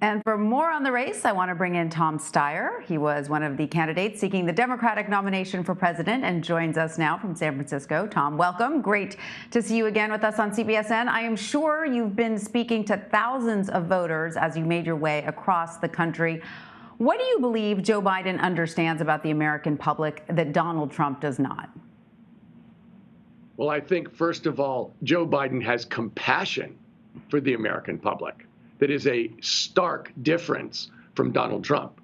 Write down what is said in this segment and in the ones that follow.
And for more on the race, I want to bring in Tom Steyer. He was one of the candidates seeking the Democratic nomination for president and joins us now from San Francisco. Tom, welcome. Great to see you again with us on CBSN. I am sure you've been speaking to thousands of voters as you made your way across the country. What do you believe Joe Biden understands about the American public that Donald Trump does not? Well, I think, first of all, Joe Biden has compassion for the American public. That is a stark difference from Donald Trump.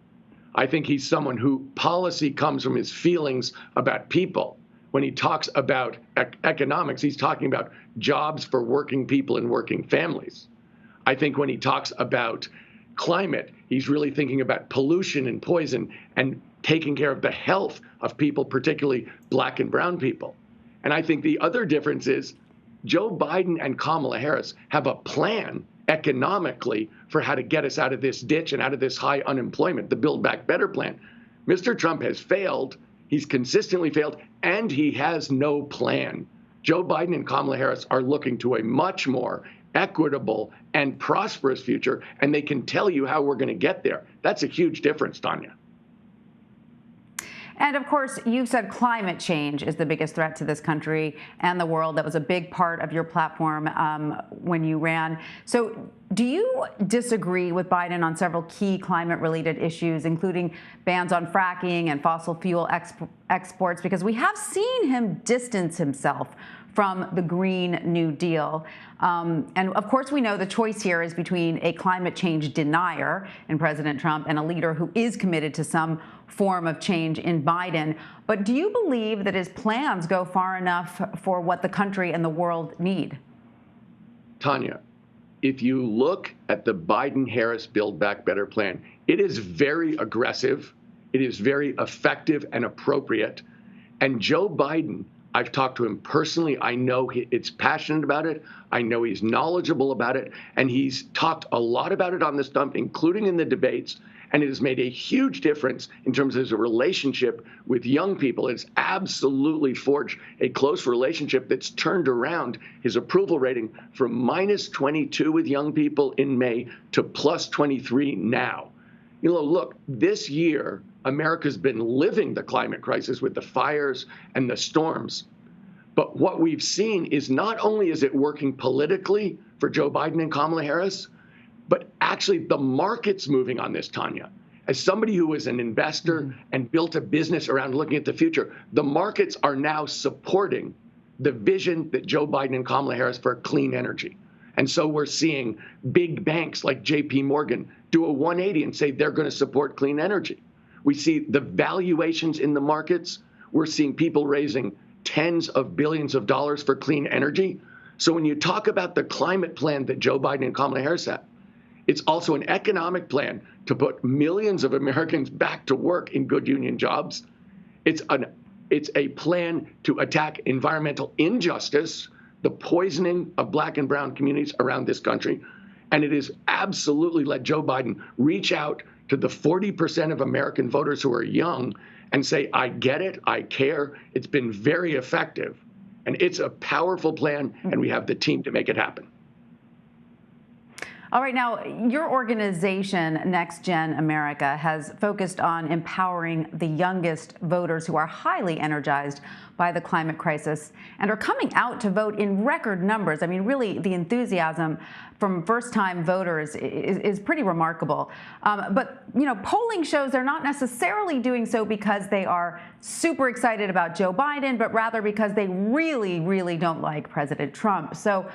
I think he's someone who policy comes from his feelings about people. When he talks about economics, he's talking about jobs for working people and working families. I think when he talks about climate, he's really thinking about pollution and poison and taking care of the health of people, particularly Black and brown people. And I think the other difference is Joe Biden and Kamala Harris have a plan economically for how to get us out of this ditch and out of this high unemployment, the Build Back Better plan. Mr. Trump has failed. He's consistently failed, and he has no plan. Joe Biden and Kamala Harris are looking to a much more equitable and prosperous future, and they can tell you how we're going to get there. That's a huge difference, Tanya. And of course, you said climate change is the biggest threat to this country and the world. That was a big part of your platform when you ran. So do you disagree with Biden on several key climate-related issues, including bans on fracking and fossil fuel exports? Because we have seen him distance himself from the Green New Deal. And of course, we know the choice here is between a climate change denier in President Trump and a leader who is committed to some form of change in Biden. But do you believe that his plans go far enough for what the country and the world need? Tanya, if you look at the Biden-Harris Build Back Better plan, it is very aggressive. It is very effective and appropriate. And Joe Biden, I've talked to him personally. I know it's passionate about it. I know he's knowledgeable about it. And he's talked a lot about it on the stump, including in the debates. And it has made a huge difference in terms of his relationship with young people. It's absolutely forged a close relationship that's turned around his approval rating from -22 with young people in May to +23 now. You know, look, this year, America's been living the climate crisis with the fires and the storms. But what we've seen is not only is it working politically for Joe Biden and Kamala Harris, but actually the market's moving on this, Tanya. As somebody who is an investor and built a business around looking at the future, the markets are now supporting the vision that Joe Biden and Kamala Harris for clean energy. And so we're seeing big banks like JP Morgan do a 180 and say they're going to support clean energy. We see the valuations in the markets. We're seeing people raising tens of billions of dollars for clean energy. So when you talk about the climate plan that Joe Biden and Kamala Harris have, it's also an economic plan to put millions of Americans back to work in good union jobs. It's a plan to attack environmental injustice, the poisoning of Black and brown communities around this country. And it has absolutely let Joe Biden reach out to the 40% of American voters who are young and say, I get it, I care. It's been very effective. And it's a powerful plan, and we have the team to make it happen. All right, now, your organization, Next Gen America, has focused on empowering the youngest voters who are highly energized by the climate crisis and are coming out to vote in record numbers. I mean, really, the enthusiasm from first-time voters is pretty remarkable. But, you know, polling shows they're not necessarily doing so because they are super excited about Joe Biden, but rather because they really, really don't like President Trump. So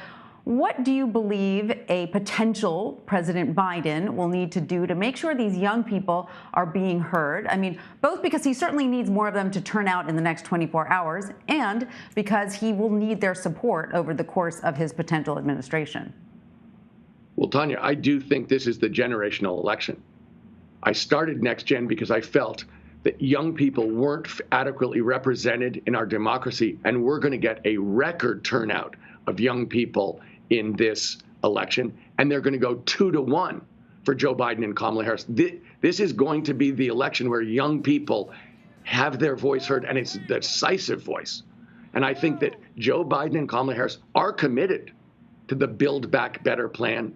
what do you believe a potential President Biden will need to do to make sure these young people are being heard? I mean, both because he certainly needs more of them to turn out in the next 24 hours and because he will need their support over the course of his potential administration. Well, Tanya, I do think this is the generational election. I started Next Gen because I felt that young people weren't adequately represented in our democracy, and we're going to get a record turnout of young people in this election, and they're going to go 2-to-1 for Joe Biden and Kamala Harris. This is going to be the election where young people have their voice heard, and it's a decisive voice. And I think that Joe Biden and Kamala Harris are committed to the Build Back Better plan.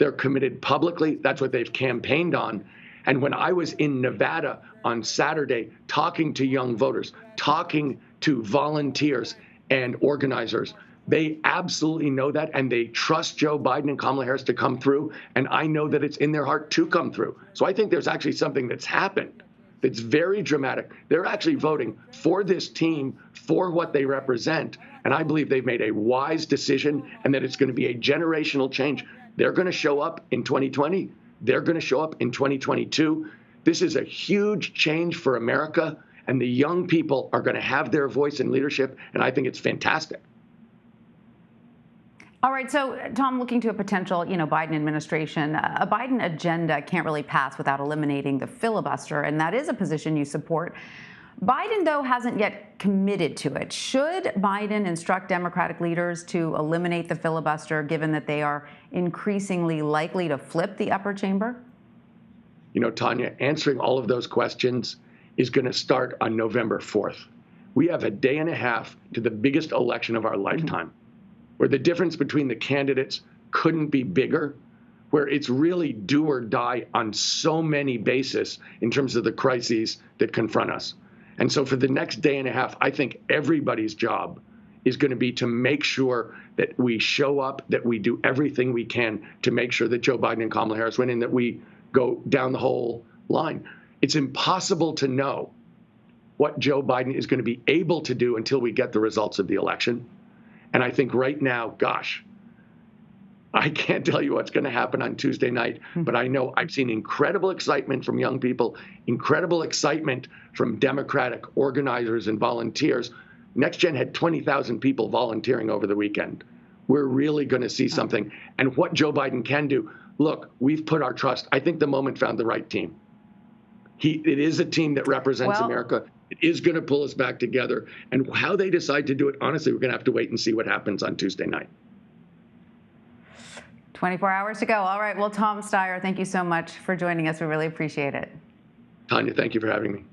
They're committed publicly. That's what they've campaigned on. And when I was in Nevada on Saturday talking to young voters, talking to volunteers and organizers, they absolutely know that, and they trust Joe Biden and Kamala Harris to come through. And I know that it's in their heart to come through. So I think there's actually something that's happened that's very dramatic. They're actually voting for this team, for what they represent. And I believe they've made a wise decision, and that it's going to be a generational change. They're going to show up in 2020. They're going to show up in 2022. This is a huge change for America, and the young people are going to have their voice in leadership, and I think it's fantastic. All right, so Tom, looking to a potential, Biden administration, a Biden agenda can't really pass without eliminating the filibuster, and that is a position you support. Biden, though, hasn't yet committed to it. Should Biden instruct Democratic leaders to eliminate the filibuster, given that they are increasingly likely to flip the upper chamber? Tanya, answering all of those questions is going to start on November 4th. We have a day and a half to the biggest election of our lifetime, where the difference between the candidates couldn't be bigger, where it's really do or die on so many bases in terms of the crises that confront us. And so for the next day and a half, I think everybody's job is going to be to make sure that we show up, that we do everything we can to make sure that Joe Biden and Kamala Harris win, and that we go down the whole line. It's impossible to know what Joe Biden is going to be able to do until we get the results of the election. And I think right now, gosh, I can't tell you what's going to happen on Tuesday night, but I know I've seen incredible excitement from young people, incredible excitement from Democratic organizers and volunteers. NextGen had 20,000 people volunteering over the weekend. We're really going to see something. And what Joe Biden can do, look, we've put our trust. I think the moment found the right team. It is a team that represents America. It is going to pull us back together. And how they decide to do it, honestly, we're going to have to wait and see what happens on Tuesday night. 24 hours to go. All right. Well, Tom Steyer, thank you so much for joining us. We really appreciate it. Tanya, thank you for having me.